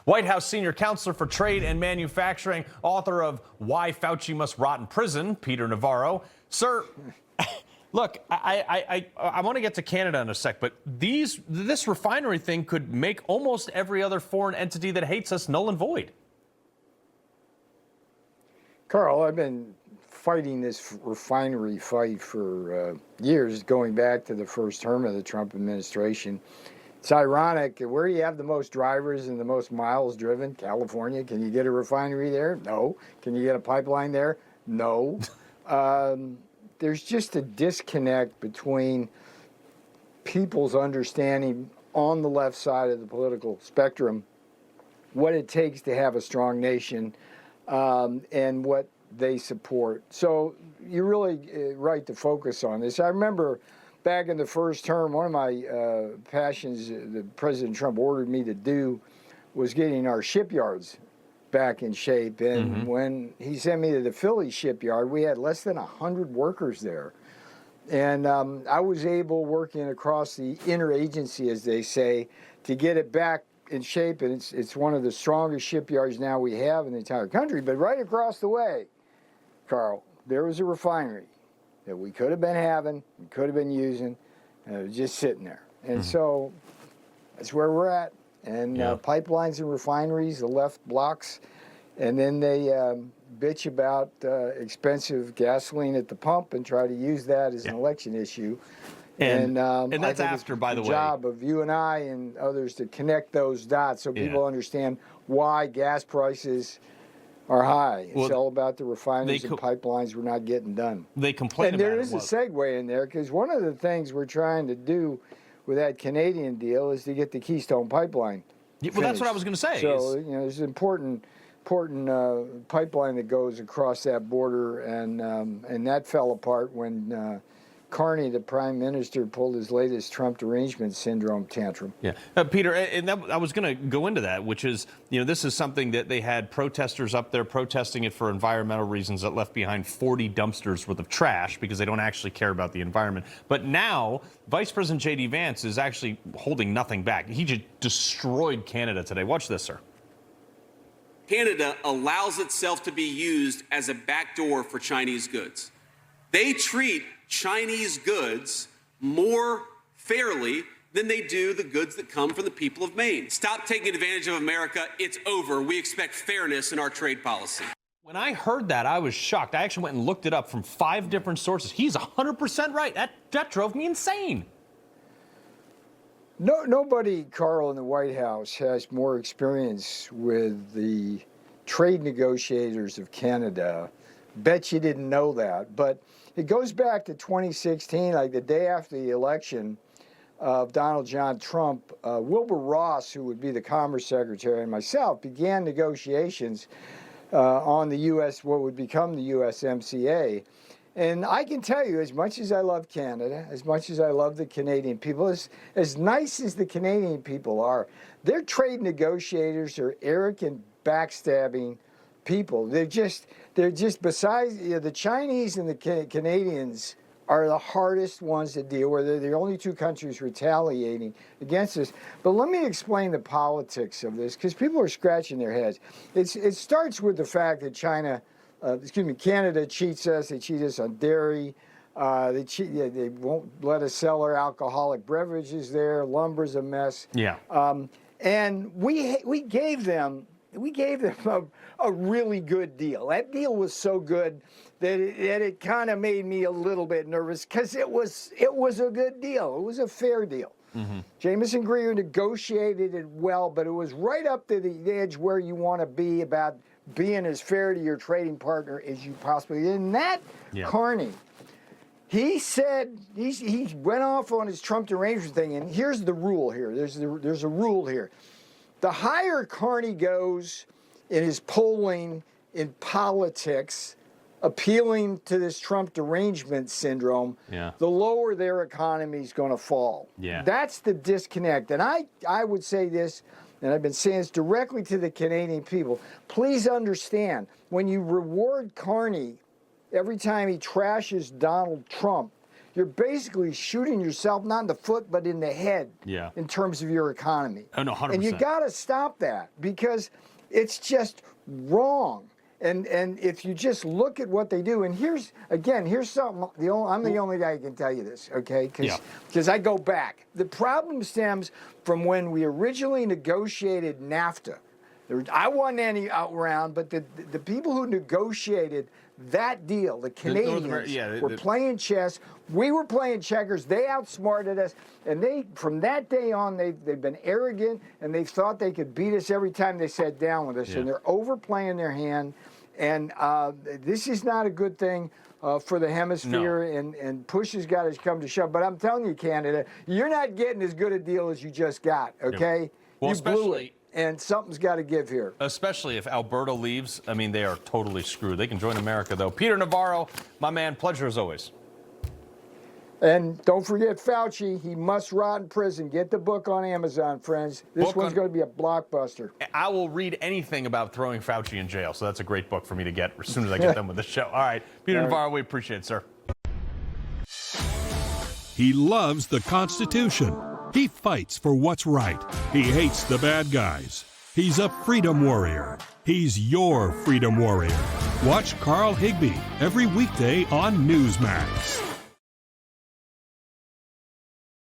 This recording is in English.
White House senior counselor for trade and manufacturing, author of Why Fauci Must Rot in Prison, Peter Navarro. Sir, look, I want to get to Canada in a sec, but this refinery thing could make almost every other foreign entity that hates us null and void. Carl, I've been fighting this refinery fight for years, going back to the first term of the Trump administration. It's ironic. Where do you have the most drivers and the most miles driven? California. Can you get a refinery there? No. Can you get a pipeline there? No. There's just a disconnect between people's understanding on the left side of the political spectrum what it takes to have a strong nation and what they support. So you're really right to focus on this. I remember back in the first term, one of my passions that President Trump ordered me to do was getting our shipyards back in shape. And when he sent me to the Philly shipyard, we had less than 100 workers there. And I was able, working across the interagency, as they say, to get it back in shape. And it's one of the strongest shipyards now we have in the entire country. But right across the way, Carl, there was a refinery that we could have been having, we could have been using, and it was just sitting there. And so that's where we're at. And pipelines and refineries, the left blocks, and then they bitch about expensive gasoline at the pump and try to use that as an election issue. And that's after, by the way, the job of you and I and others to connect those dots so people understand why gas prices are high. It's all about the refineries and pipelines we're not getting done. They complain about it. And there is a segue in there, because one of the things we're trying to do with that Canadian deal is to get the Keystone pipeline finished. Well, that's what I was going to say. So, you know, there's an important pipeline that goes across that border, and that fell apart when Carney, the prime minister, pulled his latest Trump derangement syndrome tantrum. Yeah, Peter, and I was going to go into that, which is, you know, this is something that they had protesters up there protesting it for environmental reasons that left behind 40 dumpsters worth of trash because they don't actually care about the environment. But now, Vice President J.D. Vance is actually holding nothing back. He just destroyed Canada today. Watch this, sir. Canada allows itself to be used as a backdoor for Chinese goods. They treat Chinese goods more fairly than they do the goods that come from the people of Maine. Stop taking advantage of America. It's over. We expect fairness in our trade policy. When I heard that, I was shocked. I actually went and looked it up from 5 different sources. He's 100% right. That drove me insane. Nobody, Carl, in the White House has more experience with the trade negotiators of Canada. Bet you didn't know that. But it goes back to 2016, like the day after the election of Donald John Trump. Wilbur Ross, who would be the Commerce Secretary, and myself began negotiations on the U.S., what would become the USMCA. And I can tell you, as much as I love Canada, as much as I love the Canadian people, as nice as the Canadian people are, their trade negotiators are arrogant, backstabbing people. They're just besides, you know, the Chinese and the Canadians are the hardest ones to deal with. They're the only two countries retaliating against us. But let me explain the politics of this, because people are scratching their heads. It starts with the fact that Canada cheats us. They cheat us on dairy. They won't let us sell our alcoholic beverages there. Lumber's a mess. Yeah. And we gave them a really good deal. That deal was so good that it kind of made me a little bit nervous, because it was a good deal. It was a fair deal. Jameson Greer negotiated it well, but it was right up to the edge where you want to be about being as fair to your trading partner as you possibly can. And that Carney, he said, he went off on his Trump derangement thing, and here's the rule here. There's a rule here. The higher Carney goes in his polling in politics, appealing to this Trump derangement syndrome, the lower their economy is going to fall. That's the disconnect. And I would say this, and I've been saying this directly to the Canadian people. Please understand, when you reward Carney every time he trashes Donald Trump, you're basically shooting yourself not in the foot but in the head. Yeah. In terms of your economy. Oh, no, 100%. And you got to stop that because it's just wrong. And if you just look at what they do, and here's something. I'm the only guy who can tell you this, okay? Because I go back. The problem stems from when we originally negotiated NAFTA. I wasn't any round, but the people who negotiated that deal, the Canadians, were playing chess. We were playing checkers. They outsmarted us, and from that day on, they've been arrogant, and they thought they could beat us every time they sat down with us. And they're overplaying their hand, and this is not a good thing for the hemisphere. And push has got to come to shove. But I'm telling you, Canada, you're not getting as good a deal as you just got. Okay, well, you blew it. And something's got to give here. Especially if Alberta leaves. I mean, they are totally screwed. They can join America, though. Peter Navarro, my man, pleasure as always. And don't forget Fauci. He must rot in prison. Get the book on Amazon, friends. This one's going to be a blockbuster. I will read anything about throwing Fauci in jail, so that's a great book for me to get as soon as I get done with the show. All right, Peter Navarro, we appreciate it, sir. He loves the Constitution. He fights for what's right. He hates the bad guys. He's a freedom warrior. He's your freedom warrior. Watch Carl Higbie every weekday on Newsmax.